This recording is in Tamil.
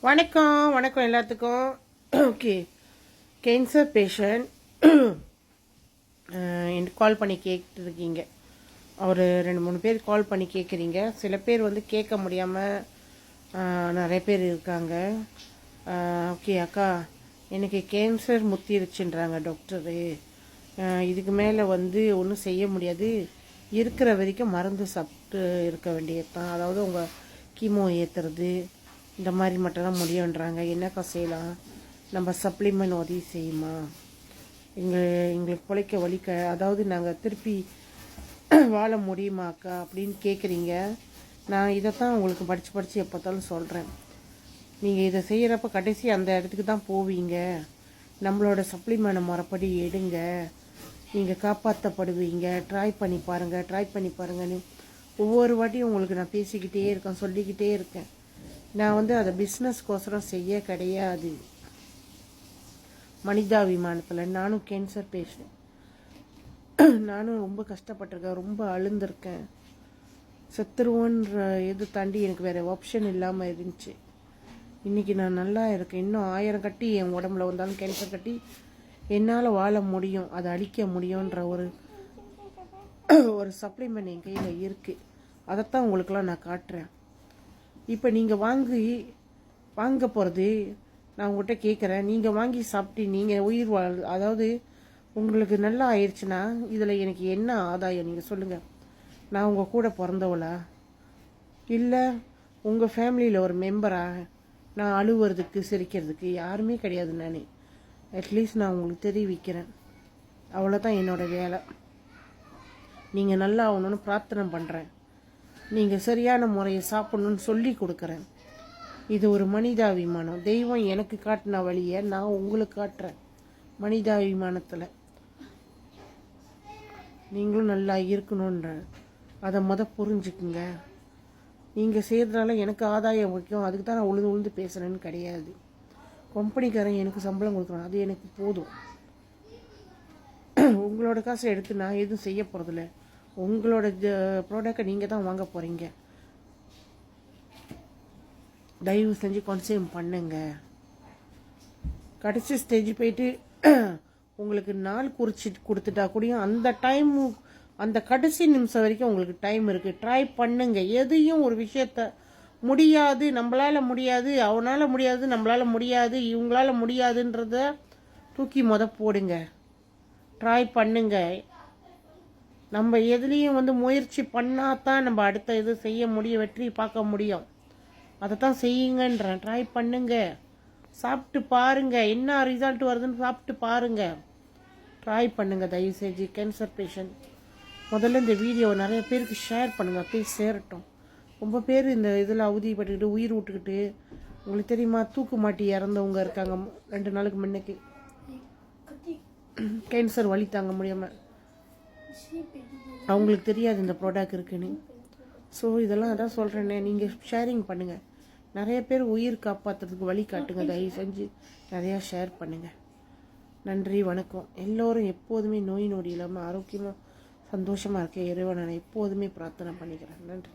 வணக்கம் வணக்கம் எல்லாத்துக்கும். ஓகே, கேன்சர் பேஷண்ட் எனக்கு கால் பண்ணி கேட்டுருக்கீங்க. ஒரு 2-3 பேர் கால் பண்ணி கேட்குறீங்க. சில பேர் வந்து கேட்க முடியாமல் நிறைய பேர் இருக்காங்க. ஓகே அக்கா, எனக்கு கேன்சர் முத்திருச்சுன்றாங்க டாக்டரு. இதுக்கு மேலே வந்து ஒன்றும் செய்ய முடியாது, இருக்கிற வரைக்கும் மருந்து சாப்பிட்டு இருக்க வேண்டியது தான். அதாவது உங்கள் கீமோ ஏற்றுறது இந்த மாதிரி மட்டும்தான் முடியுன்றாங்க. என்னக்கா செய்யலாம்? நம்ம சப்ளிமெண்ட் உதவி செய்யுமா? எங்களுக்கு பிழைக்க வலிக்க, அதாவது நாங்கள் திருப்பி வாழ முடியுமாக்கா அப்படின்னு கேட்குறீங்க. நான் இதைத்தான் உங்களுக்கு படித்து எப்போ பார்த்தாலும் சொல்கிறேன். நீங்கள் இதை செய்கிறப்ப கடைசி அந்த இடத்துக்கு தான் போவீங்க. நம்மளோட சப்ளிமெண்ட் முறைப்படி எடுங்க, நீங்கள் காப்பாற்றப்படுவீங்க. ட்ரை பண்ணி பாருங்கன்னு ஒவ்வொரு வாட்டியும் உங்களுக்கு நான் பேசிக்கிட்டே இருக்கேன், சொல்லிக்கிட்டே இருக்கேன். நான் வந்து அதை பிஸ்னஸ்க்கோசரம் செய்ய கிடையாது. மனிதாபிமானத்தில் நானும் கேன்சர் பேஷண்ட். நானும் ரொம்ப கஷ்டப்பட்டிருக்கேன், ரொம்ப அழுந்திருக்கேன். செத்துருவோன்ற இது தாண்டி எனக்கு வேறு ஆப்ஷன் இல்லாமல் இருந்துச்சு. இன்றைக்கி நான் நல்லா இருக்கேன். இன்னும் 1000 கட்டி என் உடம்புல வந்தாலும் கேன்சர் கட்டி என்னால் வாழ முடியும், அதை அழிக்க முடியுன்ற ஒரு சப்ளிமெண்ட் என் கையில் இருக்குது. அதைத்தான் உங்களுக்கெல்லாம் நான் காட்டுறேன். இப்போ நீங்கள் வாங்க போகிறது நான் உங்கள்கிட்ட கேட்குறேன். நீங்கள் வாங்கி சாப்பிட்டு நீங்கள் உயிர் அதாவது உங்களுக்கு நல்லா ஆயிடுச்சுன்னா இதில் எனக்கு என்ன ஆதாயம்? நீங்கள் சொல்லுங்கள். நான் உங்கள் கூட பிறந்தவளா, இல்லை உங்கள் ஃபேமிலியில் ஒரு மெம்பரா? நான் அழுவுறதுக்கு சிரிக்கிறதுக்கு யாருமே கிடையாது. நான் அட்லீஸ்ட் நான் உங்களுக்கு தெரிவிக்கிறேன், அவ்வளோதான் என்னோடய வேலை. நீங்கள் நல்லா ஆகணும்னு பிரார்த்தனை பண்ணுறேன். நீங்கள் சரியான முறையை சாப்பிட்ணுன்னு சொல்லி கொடுக்குறேன். இது ஒரு மனிதாபிமானம். தெய்வம் எனக்கு காட்டின வழியை நான் உங்களுக்கு காட்டுறேன். மனிதாபிமானத்தில் நீங்களும் நல்லா இருக்கணுன்ற அதை புரிஞ்சுக்குங்க. நீங்கள் செய்கிறதுனால எனக்கு ஆதாயம் வைக்கும், அதுக்கு தான் நான் உழுந்து பேசுகிறேன்னு கிடையாது. கம்பெனிக்காரன் எனக்கு சம்பளம் கொடுக்குறான், அது எனக்கு போதும். உங்களோட காசை எடுத்து நான் எதுவும் செய்ய போகிறதில்ல. உங்களோட ப்ராடக்டை நீங்கள் தான் வாங்க போகிறீங்க. தயவு செஞ்சு கன்சியூம் பண்ணுங்க. கடைசி ஸ்டேஜ் போயிட்டு உங்களுக்கு நாள் குறிச்சிட்டு கொடுத்துட்டா கூட அந்த கடைசி நிமிஷம் வரைக்கும் உங்களுக்கு டைம் இருக்குது. ட்ரை பண்ணுங்க. எதையும் ஒரு விஷயத்த முடியாது, நம்மளால் முடியாது, அவனால் முடியாது, நம்மளால் முடியாது, இவங்களால் முடியாதுன்றத தூக்கி போடுங்க. ட்ரை பண்ணுங்க. நம்ம எதுலேயும் வந்து முயற்சி பண்ணாதான் நம்ம அடுத்த இது செய்ய முடியும், வெற்றி பார்க்க முடியும். அதை தான் செய்யுங்கன்றேன். ட்ரை பண்ணுங்க, சாப்பிட்டு பாருங்க, என்ன ரிசல்ட் வருதுன்னு சாப்பிட்டு பாருங்க. ட்ரை பண்ணுங்க தயவு செஞ்சு. கேன்சர் பேஷண்ட் முதல்ல இந்த வீடியோவை நிறைய பேருக்கு ஷேர் பண்ணுங்கள், போய் சேரட்டும். ரொம்ப பேர் இந்த இதில் அவதிப்பட்டுக்கிட்டு உயிர் விட்டுக்கிட்டு, உங்களுக்கு தெரியுமா, தூக்கு மாட்டி இறந்தவங்க இருக்காங்க. 2 நாளுக்கு முன்னைக்கு கேன்சர் வலி தாங்க முடியாமல். அவங்களுக்கு தெரியாது இந்த ப்ராடக்ட் இருக்குன்னு. ஸோ இதெல்லாம் அதான் சொல்கிறேன்னே, நீங்கள் ஷேரிங் பண்ணுங்கள். நிறைய பேர் உயிர் காப்பாற்றுறதுக்கு வழி காட்டுங்க. தயவு செஞ்சு நிறையா ஷேர் பண்ணுங்கள். நன்றி, வணக்கம். எல்லோரும் எப்போதுமே நோய் நொடி இல்லாமல் ஆரோக்கியமாக சந்தோஷமாக இருக்க இறைவனை நான் எப்போதுமே பிரார்த்தனை பண்ணிக்கிறேன். நன்றி.